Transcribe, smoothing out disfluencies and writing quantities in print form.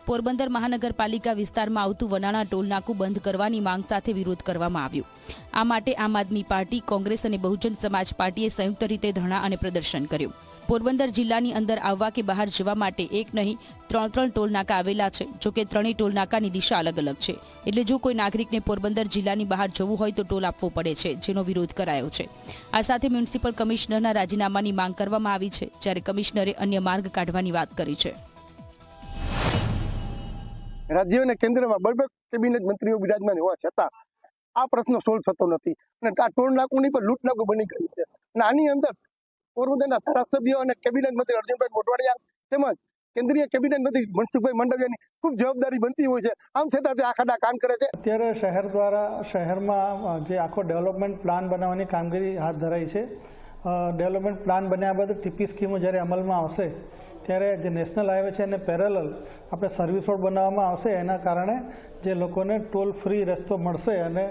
પોરબંદર મહાનગરપાલિકા વિસ્તારમાં આવતું વનાણા ટોલનાકું બંધ કરવાની માંગ સાથે વિરોધ કરવામાં આવ્યો। આ માટે આમ આદમી પાર્ટી, કોંગ્રેસ અને બહુજન સમાજ પાર્ટીએ સંયુક્ત રીતે ધરણા અને પ્રદર્શન કર્યું। પોરબંદર જિલ્લાની અંદર આવવા કે બહાર જવા માટે એક નહીં 3 ટોલનાકા આવેલા છે। જો કે ત્રણેય ટોલનાકાની દિશા અલગ અલગ છે, એટલે જો કોઈ નાગરિકને પોરબંદર જિલ્લાની બહાર જવું હોય તો ટોલ આપવો પડે છે, જેનો વિરોધ કરાયો છે। આ સાથે મ્યુનિસિપલ કમિશનરના રાજીનામાની માંગ કરવામાં આવી છે, જ્યારે કમિશનરે અન્ય માર્ગ કાઢવાની વાત કરી છે। राज्य અને કેન્દ્રમાં બળબડ કેબિનેટ મંત્રીઓ બિરાજમાન હોવા છતાં આ પ્રશ્ન સોલ્વ થતો નથી અને આ ટોલ નાકુની પર લૂંટ નાકું બની ગયું છે અને આની અંદર પોરબંદરના ધારાસભ્યો અને કેબિનેટ મંત્રી અર્જુનભાઈ મોઢવાડિયા તેમજ કેન્દ્રીય કેબિનેટ મંત્રી મનસુખભાઈ માંડવિયાની ખૂબ જવાબદારી બનતી હોય છે, આમ છતાં તે આખાડા કામ કરે છે। અત્યારે શહેર દ્વારા શહેરમાં જે આખો ડેવલપમેન્ટ પ્લાન બનાવવાની કામગીરી હાથ ધરાઈ છે। ડેવલપમેન્ટ પ્લાન બન્યા બાદ ટીપી સ્કીમો જ્યારે અમલમાં આવશે ત્યારે જે નેશનલ હાઈવે છે એને પેરેલલ આપણે સર્વિસ રોડ બનાવવામાં આવશે। એના કારણે જે લોકોને ટોલ ફ્રી રસ્તો મળશે અને